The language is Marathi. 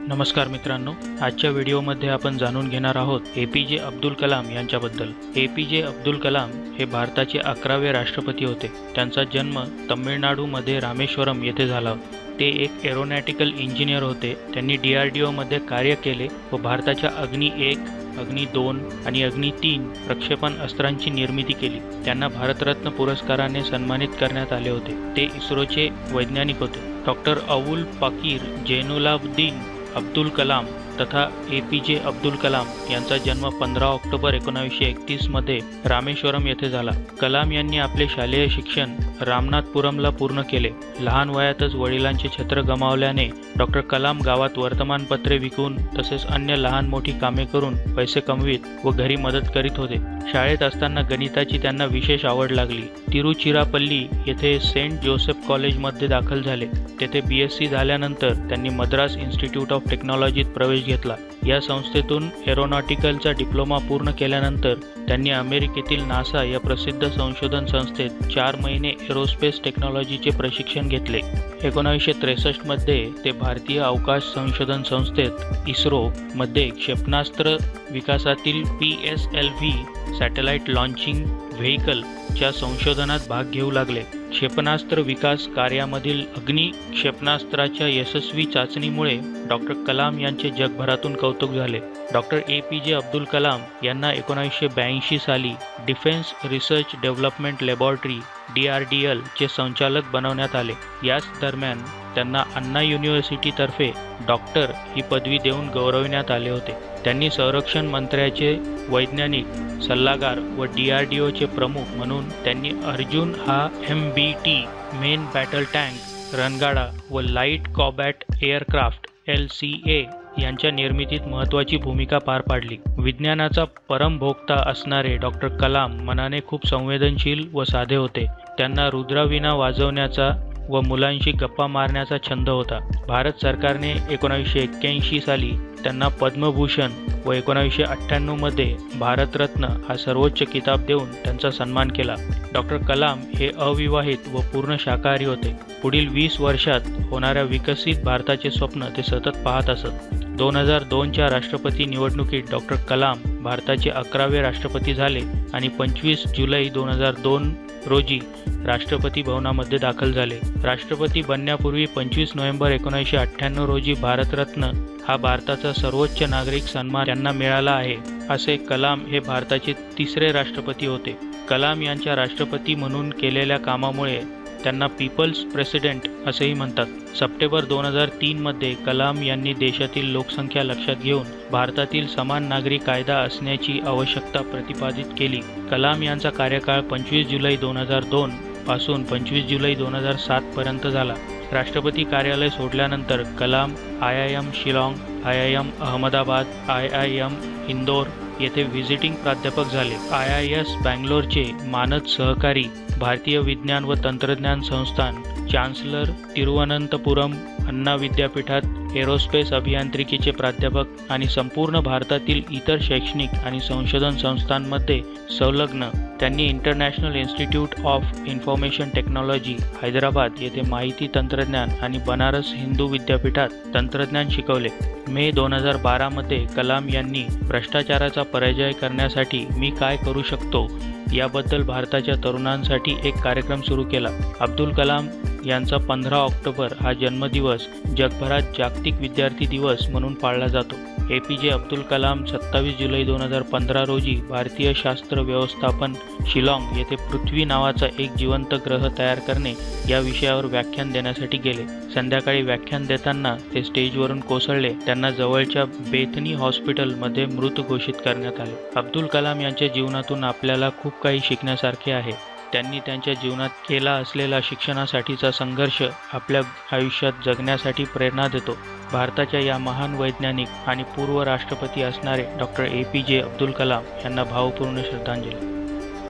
नमस्कार मित्रांनो, आजच्या व्हिडिओमध्ये आपण जाणून घेणार आहोत एपीजे अब्दुल कलाम यांच्याबद्दल। एपीजे अब्दुल कलाम हे भारताचे 11वे राष्ट्रपती होते। त्यांचा जन्म तमिळनाडूमध्ये रामेश्वरम येथे झाला। ते एक एरोनॉटिकल इंजिनियर होते। त्यांनी DRDO मध्ये कार्य केले व भारताच्या अग्नि 1, अग्नि 2 आणि अग्नि 3 प्रक्षेपण अस्त्रांची निर्मिती केली। त्यांना भारतरत्न पुरस्काराने सन्मानित करण्यात आले होते। ते इस्रोचे वैज्ञानिक होते। डॉक्टर अवुल पाकीर जैनुलाब्दीन अब्दुल कलाम तथा एपीजे अब्दुल कलाम यांचा जन्म 15 ऑक्टोबर 1931 मध्ये रामेश्वरम येथे झाला। कलाम यांनी आपले शालेय शिक्षण रामनाथपुरमला पूर्ण केले। लहान वयातच वडिलांचे छत्र गमावल्याने डॉक्टर कलाम गावात वर्तमानपत्रे विकून तसेच अन्य लहान मोठी कामे करून पैसे कमवीत व घरी मदत करीत होते। शाळेत असताना गणिताची त्यांना विशेष आवड लागली। तिरुचिरापल्ली येथे सेंट जोसेफ कॉलेजमध्ये दाखल झाले। तेथे BSc झाल्यानंतर त्यांनी मद्रास इन्स्टिट्यूट ऑफ टेक्नॉलॉजीत प्रवेश घेतला। या संस्थेतून एरोनॉटिकलचा डिप्लोमा पूर्ण केल्यानंतर त्यांनी अमेरिकेतील नासा या प्रसिद्ध संशोधन संस्थेत 4 महिने एरोस्पेस टेक्नॉलॉजीचे प्रशिक्षण घेतले। 1963 मध्ये ते भारतीय अवकाश संशोधन संस्थेत इस्रो मध्ये क्षेपणास्त्र विकासातील PSLV सॅटेलाइट लॉन्चिंग व्हेइकल च्या संशोधनात भाग घेऊ लागले। क्षेपणास्त्र विकास कार्यामधील अग्नि क्षेपणास्त्राच्या यशस्वी चाचणीमुळे डॉक्टर कलाम यांचे जगभरातून कौतुक झाले। डॉक्टर एपीजे अब्दुल कलाम यांना 1982 साली defence research development laboratory DRDL चे संचालक बनवण्यात आले। याच दरम्यान त्यांना अन्ना युनिव्हर्सिटीतर्फे डॉक्टर ही पदवी देऊन गौरविण्यात आले होते। त्यांनी संरक्षण मंत्र्याचे वैज्ञानिक सल्लागार व DRDO चे प्रमुख म्हणून त्यांनी अर्जुन हा MBT मेन बॅटल टँक रणगाडा व लाईट कॉबॅट एअरक्राफ्ट LCA यांच्या निर्मितीत महत्त्वाची भूमिका पार पाडली। विज्ञानाचा परमभोक्ता असणारे डॉक्टर कलाम मनाने खूप संवेदनशील व साधे होते। त्यांना रुद्रवीणा वाजवण्याचा व मुलांशी गप्पा मारण्याचा छंद होता। भारत सरकारने 1981 साली त्यांना पद्मभूषण व 1998 मध्ये भारतरत्न हा सर्वोच्च किताब देऊन त्यांचा सन्मान केला। डॉक्टर कलाम हे अविवाहित व पूर्ण शाकाहारी होते। पुढील 20 वर्षात होणाऱ्या विकसित भारताचे स्वप्न ते सतत पाहत असत। 2002च्या राष्ट्रपती निवडणुकीत डॉक्टर कलाम भारताचे 11वे राष्ट्रपती झाले आणि 25 जुलै 2002 रोजी राष्ट्रपती भवनामध्ये दाखल झाले। राष्ट्रपती बनण्यापूर्वी 25 नोव्हेंबर 1998 रोजी भारतरत्न हा भारताचा सर्वोच्च नागरिक सन्मान त्यांना मिळाला आहे। असे कलाम हे भारताचे 3रे राष्ट्रपती होते। कलाम यांच्या राष्ट्रपती म्हणून केलेल्या कामामुळे त्यांना पीपल्स प्रेसिडेंट असेही म्हणतात। सप्टेंबर 2003 मध्ये कलाम यांनी देशातील लोकसंख्या लक्षात घेऊन भारतातील समान नागरी कायदा असण्याची आवश्यकता प्रतिपादित केली। कलाम यांचा कार्यकाळ 25 जुलै 2002 पासून 25 जुलै 2007 पर्यंत झाला। राष्ट्रपती कार्यालय सोडल्यानंतर Kalam IIM Shillong, IIM Ahmedabad, IIM Indore येथे व्हिजिटिंग प्राध्यापक झाले। IIS बँगलोरचे मानद सहकारी, भारतीय विज्ञान व तंत्रज्ञान संस्थान, चान्सलर, तिरुवनंतपुरम अन्ना विद्यापीठात एरोस्पेस अभियांत्रिकीचे प्राध्यापक आणि संपूर्ण भारतातील इतर शैक्षणिक आणि संशोधन संस्थांमध्ये संलग्न। त्यांनी international institute of information technology Hyderabad येथे माहिती तंत्रज्ञान आणि बनारस हिंदू विद्यापीठात तंत्रज्ञान शिकवले। मे 2012 मध्ये कलाम यांनी भ्रष्टाचाराचा पराजय करण्यासाठी मी काय करू शकतो याबद्दल भारताच्या तरुणांसाठी एक कार्यक्रम सुरू केला। अब्दुल कलाम यांचा 15 ऑक्टोबर हा जन्मदिवस जगभरात जागतिक विद्यार्थी दिवस म्हणून पाळला जातो। एपीजे अब्दुल कलाम 27 जुलै 2015 रोजी भारतीय शास्त्र व्यवस्थापन शिलाँग येथे पृथ्वी नावाचा एक जिवंत ग्रह तयार करणे या विषयावर व्याख्यान देण्यासाठी गेले। संध्याकाळी व्याख्यान देताना ते स्टेजवरून कोसळले। त्यांना जवळच्या बेथनी हॉस्पिटलमध्ये मृत घोषित करण्यात आले। अब्दुल कलाम यांच्या जीवनातून आपल्याला खूप काही शिकण्यासारखे आहे। त्यांनी त्यांच्या जीवनात केला असलेला शिक्षणासाठीचा संघर्ष आपल्या आयुष्यात जगण्यासाठी प्रेरणा देतो। भारताच्या या महान वैज्ञानिक आणि पूर्व राष्ट्रपती असणारे डॉक्टर एपीजे अब्दुल कलाम यांना भावपूर्ण श्रद्धांजली।